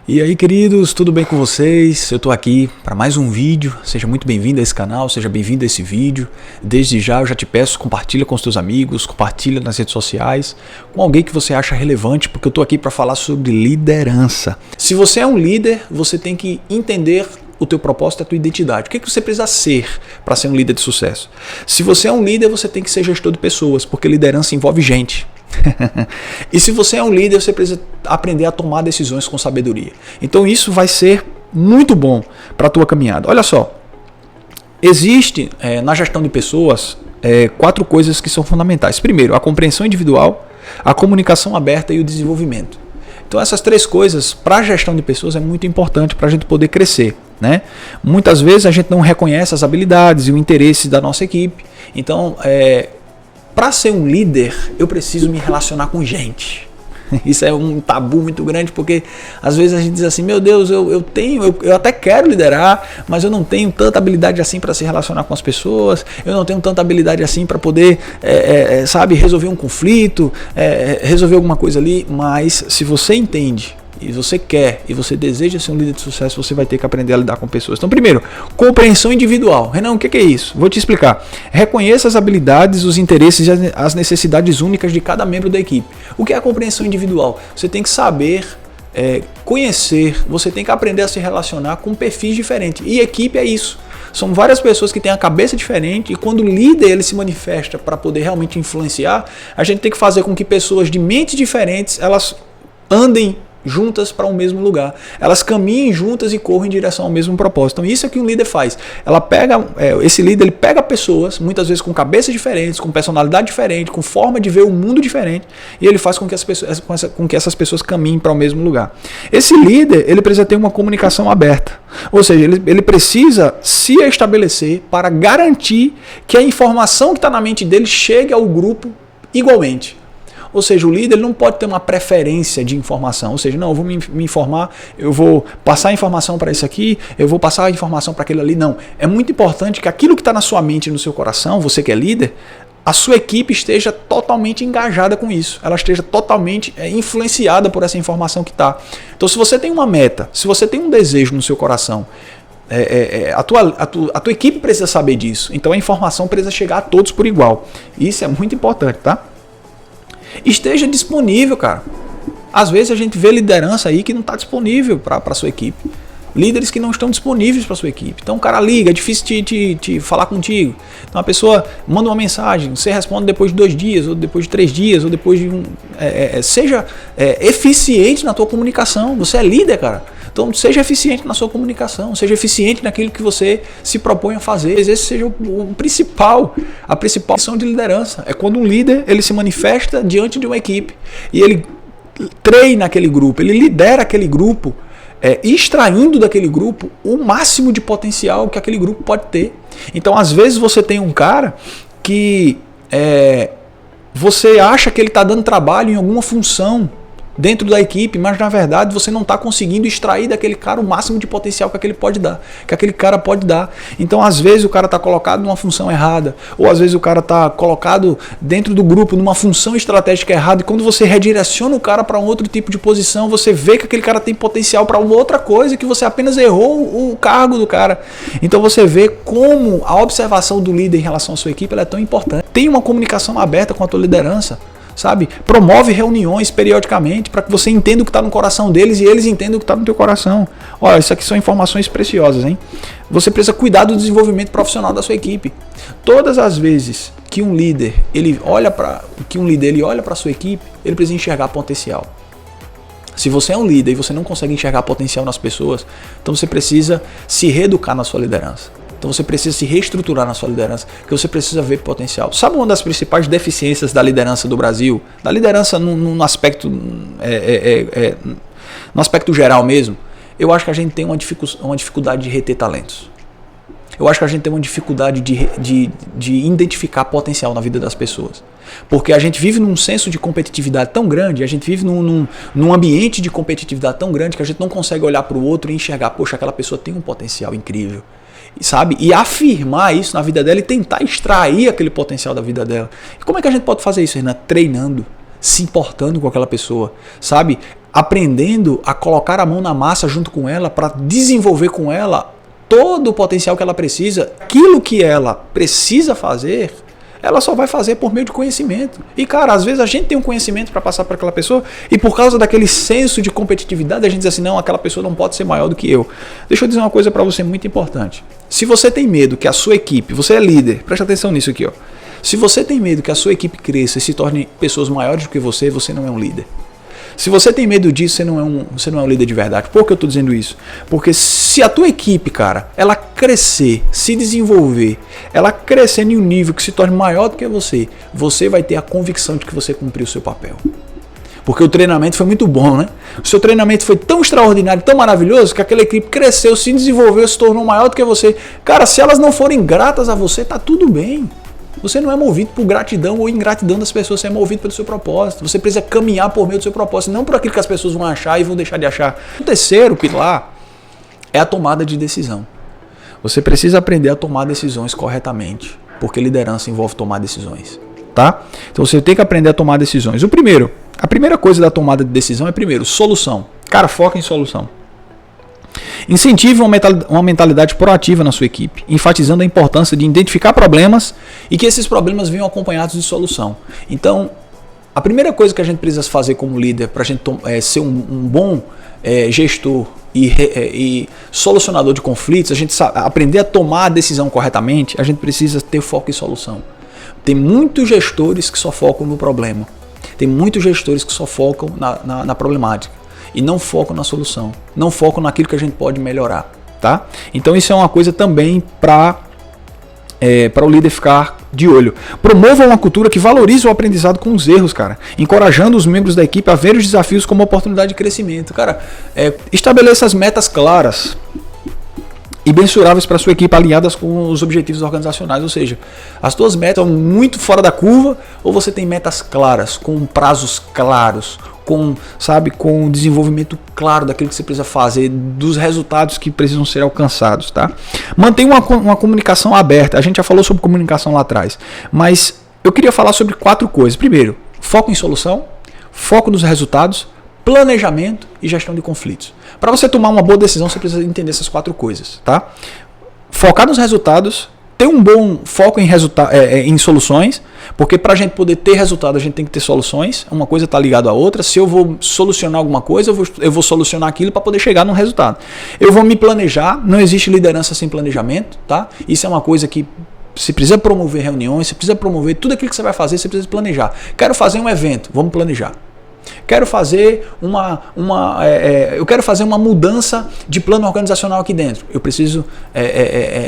E aí, queridos, tudo bem com vocês? Eu tô aqui para mais um vídeo. Seja muito bem-vindo a esse canal, seja bem-vindo a esse vídeo. Desde já eu já te peço, compartilha com os teus amigos, compartilha nas redes sociais, com alguém que você acha relevante, porque eu tô aqui para falar sobre liderança. Se você é um líder, você tem que entender o teu propósito, a tua identidade. O que você precisa ser para ser um líder de sucesso? Se você é um líder, você tem que ser gestor de pessoas, porque liderança envolve gente. E se você é um líder, você precisa aprender a tomar decisões com sabedoria. Então isso vai ser muito bom para a tua caminhada. Olha só, existe na gestão de pessoas 4 coisas que são fundamentais. Primeiro, a compreensão individual, a comunicação aberta e o desenvolvimento. Então essas 3 coisas para a gestão de pessoas é muito importante para a gente poder crescer, né? Muitas vezes a gente não reconhece as habilidades e o interesse da nossa equipe. Então, para ser um líder, eu preciso me relacionar com gente. Isso é um tabu muito grande, porque às vezes a gente diz assim, meu Deus, eu até quero liderar, mas eu não tenho tanta habilidade assim para se relacionar com as pessoas, eu não tenho tanta habilidade assim para poder, resolver um conflito, resolver alguma coisa ali. Mas se você entende, e você quer, e você deseja ser um líder de sucesso, você vai ter que aprender a lidar com pessoas. Então, primeiro, compreensão individual. Renan, o que é isso? Vou te explicar. Reconheça as habilidades, os interesses e as necessidades únicas de cada membro da equipe. O que é a compreensão individual? Você tem que saber conhecer, você tem que aprender a se relacionar com perfis diferentes. E equipe é isso. São várias pessoas que têm a cabeça diferente, e quando o líder ele se manifesta para poder realmente influenciar, a gente tem que fazer com que pessoas de mentes diferentes, elas andem juntas para o mesmo lugar. Elas caminhem juntas e correm em direção ao mesmo propósito. Então isso é que um líder faz. Esse líder ele pega pessoas, muitas vezes com cabeças diferentes, com personalidade diferente, com forma de ver o mundo diferente, e ele faz com que essas pessoas caminhem para o mesmo lugar. Esse líder ele precisa ter uma comunicação aberta. Ou seja, ele precisa se estabelecer para garantir que a informação que está na mente dele chegue ao grupo igualmente. Ou seja, o líder ele não pode ter uma preferência de informação. Ou seja, não, eu vou me informar, eu vou passar a informação para esse aqui, eu vou passar a informação para aquele ali. Não. É muito importante que aquilo que está na sua mente e no seu coração, você que é líder, a sua equipe esteja totalmente engajada com isso. Ela esteja totalmente influenciada por essa informação que está. Então, se você tem uma meta, se você tem um desejo no seu coração, a tua equipe precisa saber disso. Então, a informação precisa chegar a todos por igual. Isso é muito importante, tá? Esteja disponível, cara. Às vezes a gente vê liderança aí que não está disponível para a sua equipe. Líderes que não estão disponíveis para a sua equipe. Então o cara liga, é difícil te falar contigo. Então a pessoa manda uma mensagem, você responde depois de 2 dias, ou depois de 3 dias, ou depois de seja eficiente na tua comunicação. Você é líder, cara. Então seja eficiente na sua comunicação, seja eficiente naquilo que você se propõe a fazer. Esse seja a principal missão de liderança. É quando um líder ele se manifesta diante de uma equipe e ele treina aquele grupo, ele lidera aquele grupo, extraindo daquele grupo o máximo de potencial que aquele grupo pode ter. Então às vezes você tem um cara que você acha que ele está dando trabalho em alguma função dentro da equipe, mas na verdade você não está conseguindo extrair daquele cara o máximo de potencial que aquele cara pode dar. Então às vezes o cara está colocado numa função errada, ou às vezes o cara está colocado dentro do grupo numa função estratégica errada, e quando você redireciona o cara para um outro tipo de posição, você vê que aquele cara tem potencial para uma outra coisa, que você apenas errou o cargo do cara. Então você vê como a observação do líder em relação à sua equipe ela é tão importante. Tem uma comunicação aberta com a tua liderança. Sabe? Promove reuniões periodicamente para que você entenda o que está no coração deles e eles entendam o que está no teu coração. Olha, isso aqui são informações preciosas, hein? Você precisa cuidar do desenvolvimento profissional da sua equipe. Todas as vezes que um líder ele olha para a sua equipe, ele precisa enxergar potencial. Se você é um líder e você não consegue enxergar potencial nas pessoas, então você precisa se reeducar na sua liderança. Então você precisa se reestruturar na sua liderança, porque você precisa ver potencial. Sabe uma das principais deficiências da liderança do Brasil? Da liderança no aspecto geral mesmo? Eu acho que a gente tem uma dificuldade de reter talentos. Eu acho que a gente tem uma dificuldade de identificar potencial na vida das pessoas. Porque a gente vive num senso de competitividade tão grande, a gente vive num ambiente de competitividade tão grande que a gente não consegue olhar para o outro e enxergar, poxa, aquela pessoa tem um potencial incrível. Sabe? E afirmar isso na vida dela e tentar extrair aquele potencial da vida dela. E como é que a gente pode fazer isso, Renan? Treinando, se importando com aquela pessoa, sabe? aprendendo a colocar a mão na massa junto com ela para desenvolver com ela todo o potencial que ela precisa. Aquilo que ela precisa fazer, ela só vai fazer por meio de conhecimento. E cara, às vezes a gente tem um conhecimento para passar para aquela pessoa e por causa daquele senso de competitividade a gente diz assim, não, aquela pessoa não pode ser maior do que eu. Deixa eu dizer uma coisa para você muito importante. Se você tem medo que a sua equipe, você é líder, presta atenção nisso aqui, ó. Se você tem medo que a sua equipe cresça e se torne pessoas maiores do que você não é um líder. Se você tem medo disso, você não é um líder de verdade. Por que eu estou dizendo isso? Porque se a tua equipe, cara, ela crescer, se desenvolver, ela crescer em um nível que se torne maior do que você vai ter a convicção de que você cumpriu o seu papel. Porque o treinamento foi muito bom, né? O seu treinamento foi tão extraordinário, tão maravilhoso, que aquela equipe cresceu, se desenvolveu, se tornou maior do que você. Cara, se elas não forem gratas a você, tá tudo bem. Você não é movido por gratidão ou ingratidão das pessoas, você é movido pelo seu propósito. Você precisa caminhar por meio do seu propósito, não por aquilo que as pessoas vão achar e vão deixar de achar. O terceiro pilar é a tomada de decisão. Você precisa aprender a tomar decisões corretamente, porque liderança envolve tomar decisões, tá? Então você tem que aprender a tomar decisões. A primeira coisa da tomada de decisão é, primeiro, solução. Cara, foca em solução. Incentive uma mentalidade proativa na sua equipe, enfatizando a importância de identificar problemas e que esses problemas venham acompanhados de solução. Então, a primeira coisa que a gente precisa fazer como líder para a gente ser um bom gestor e solucionador de conflitos, a gente aprender a tomar a decisão corretamente, a gente precisa ter foco em solução. Tem muitos gestores que só focam no problema. Tem muitos gestores que só focam na problemática. E não focam na solução, não focam naquilo que a gente pode melhorar, tá? Então isso é uma coisa também para o líder ficar de olho. Promova uma cultura que valorize o aprendizado com os erros, cara, encorajando os membros da equipe a ver os desafios como oportunidade de crescimento. Cara, estabeleça as metas claras e mensuráveis para a sua equipe, alinhadas com os objetivos organizacionais, ou seja, as tuas metas são muito fora da curva ou você tem metas claras, com prazos claros, com desenvolvimento claro daquilo que você precisa fazer, dos resultados que precisam ser alcançados, tá? Mantenha uma comunicação aberta. A gente já falou sobre comunicação lá atrás, mas eu queria falar sobre 4 coisas. Primeiro, foco em solução, foco nos resultados, planejamento e gestão de conflitos. Para você tomar uma boa decisão, você precisa entender essas 4 coisas, tá? Focar nos resultados, ter um bom foco em soluções, porque para a gente poder ter resultado, a gente tem que ter soluções. Uma coisa está ligada à outra. Se eu vou solucionar alguma coisa, eu vou solucionar aquilo para poder chegar num resultado. Eu vou me planejar, não existe liderança sem planejamento, tá? Isso é uma coisa que você precisa promover reuniões, você precisa promover tudo aquilo que você vai fazer, você precisa planejar. Quero fazer um evento, vamos planejar. Quero fazer eu quero fazer uma mudança de plano organizacional aqui dentro. Eu preciso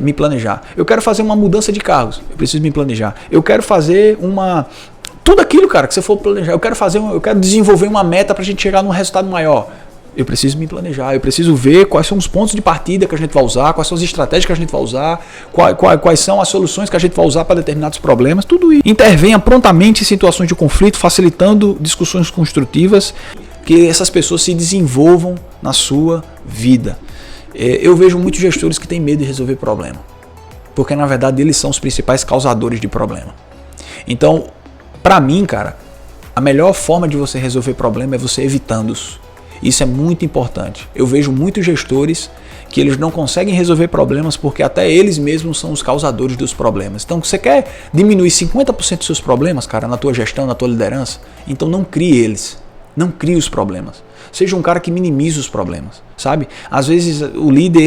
me planejar. Eu quero fazer uma mudança de cargos. Eu preciso me planejar. Eu quero fazer tudo aquilo, cara, que você for planejar. Eu quero desenvolver uma meta para a gente chegar num resultado maior. Eu preciso me planejar, eu preciso ver quais são os pontos de partida que a gente vai usar, quais são as estratégias que a gente vai usar, quais são as soluções que a gente vai usar para determinados problemas, tudo isso. Intervenha prontamente em situações de conflito, facilitando discussões construtivas, que essas pessoas se desenvolvam na sua vida. Eu vejo muitos gestores que têm medo de resolver problema, porque na verdade eles são os principais causadores de problema. Então, para mim, cara, a melhor forma de você resolver problema é você evitando-os. Isso é muito importante. Eu vejo muitos gestores que eles não conseguem resolver problemas porque até eles mesmos são os causadores dos problemas. Então, você quer diminuir 50% dos seus problemas, cara, na tua gestão, na tua liderança? Então não crie eles. Não crie os problemas. Seja um cara que minimize os problemas, sabe? Às vezes o líder,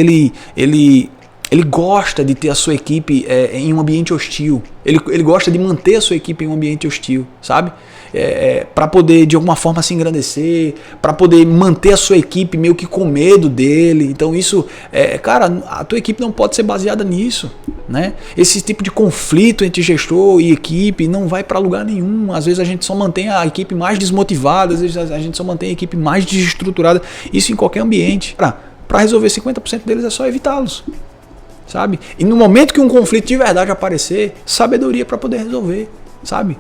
ele gosta de ter a sua equipe em um ambiente hostil. Ele gosta de manter a sua equipe em um ambiente hostil, sabe? Para poder de alguma forma se engrandecer, para poder manter a sua equipe meio que com medo dele. Então isso, cara, a tua equipe não pode ser baseada nisso, né? Esse tipo de conflito entre gestor e equipe não vai para lugar nenhum. Às vezes a gente só mantém a equipe mais desmotivada, às vezes a gente só mantém a equipe mais desestruturada. Isso em qualquer ambiente. Para resolver 50% deles é só evitá-los, sabe? E no momento que um conflito de verdade aparecer, sabedoria para poder resolver, sabe?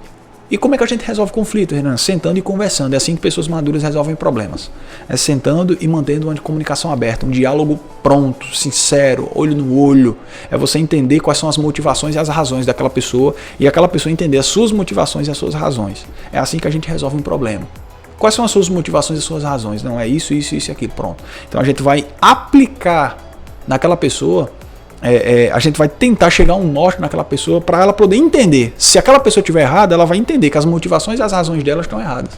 E como é que a gente resolve conflito, Renan? Sentando e conversando. É assim que pessoas maduras resolvem problemas. É sentando e mantendo uma comunicação aberta, um diálogo pronto, sincero, olho no olho. É você entender quais são as motivações e as razões daquela pessoa e aquela pessoa entender as suas motivações e as suas razões. É assim que a gente resolve um problema. Quais são as suas motivações e as suas razões? Não, é isso, isso, isso e aquilo. Pronto. Então a gente vai aplicar naquela pessoa, a gente vai tentar chegar a um norte naquela pessoa para ela poder entender. Se aquela pessoa estiver errada, ela vai entender que as motivações e as razões dela estão erradas.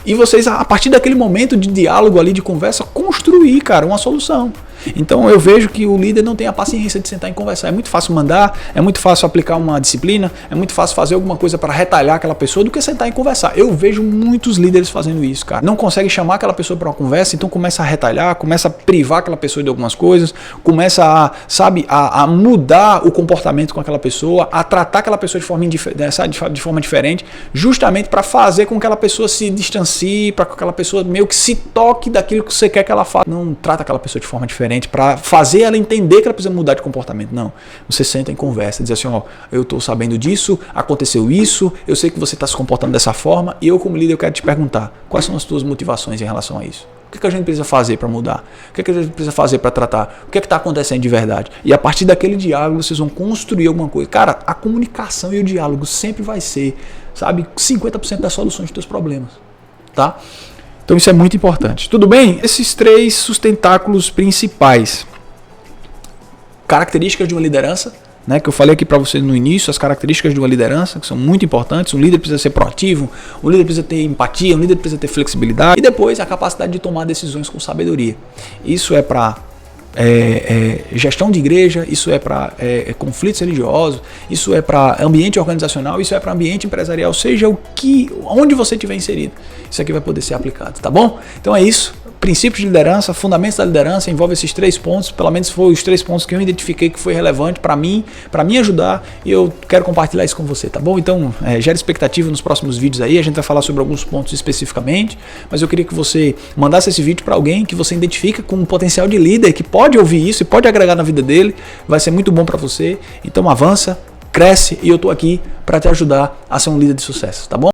E vocês, a partir daquele momento de diálogo ali, de conversa, construir, cara, uma solução. Então eu vejo que o líder não tem a paciência de sentar e conversar. É muito fácil mandar, é muito fácil aplicar uma disciplina, é muito fácil fazer alguma coisa para retalhar aquela pessoa do que sentar e conversar. Eu vejo muitos líderes fazendo isso, cara. Não consegue chamar aquela pessoa para uma conversa, então começa a retalhar, começa a privar aquela pessoa de algumas coisas, começa a, sabe, a mudar o comportamento com aquela pessoa, a tratar aquela pessoa de forma diferente, justamente para fazer com que aquela pessoa se distancie, para que aquela pessoa meio que se toque daquilo que você quer que ela faça. Não trata aquela pessoa de forma diferente para fazer ela entender que ela precisa mudar de comportamento. Não. Você senta em conversa, diz assim, ó, eu estou sabendo disso, aconteceu isso, eu sei que você está se comportando dessa forma e eu como líder eu quero te perguntar, quais são as tuas motivações em relação a isso? O que a gente precisa fazer para mudar? O que a gente precisa fazer para tratar? O que está acontecendo de verdade? E a partir daquele diálogo vocês vão construir alguma coisa. Cara, a comunicação e o diálogo sempre vai ser, sabe, 50% das soluções dos teus problemas. Tá? Então isso é muito importante. Tudo bem? Esses 3 sustentáculos principais. Características de uma liderança, né, que eu falei aqui para vocês no início, as características de uma liderança, que são muito importantes. Um líder precisa ser proativo, um líder precisa ter empatia, um líder precisa ter flexibilidade. E depois a capacidade de tomar decisões com sabedoria. Isso é para gestão de igreja, isso é para conflitos religiosos, isso é para ambiente organizacional, isso é para ambiente empresarial, seja onde você estiver inserido, isso aqui vai poder ser aplicado, tá bom? Então é isso, princípios de liderança, fundamentos da liderança, envolve esses 3 pontos, pelo menos foram os 3 pontos que eu identifiquei que foi relevante para mim ajudar, e eu quero compartilhar isso com você, tá bom? Então gera expectativa nos próximos vídeos aí, a gente vai falar sobre alguns pontos especificamente, mas eu queria que você mandasse esse vídeo para alguém que você identifica com um potencial de líder, que pode ouvir isso e pode agregar na vida dele, vai ser muito bom para você. Então avança, cresce e eu tô aqui para te ajudar a ser um líder de sucesso, tá bom?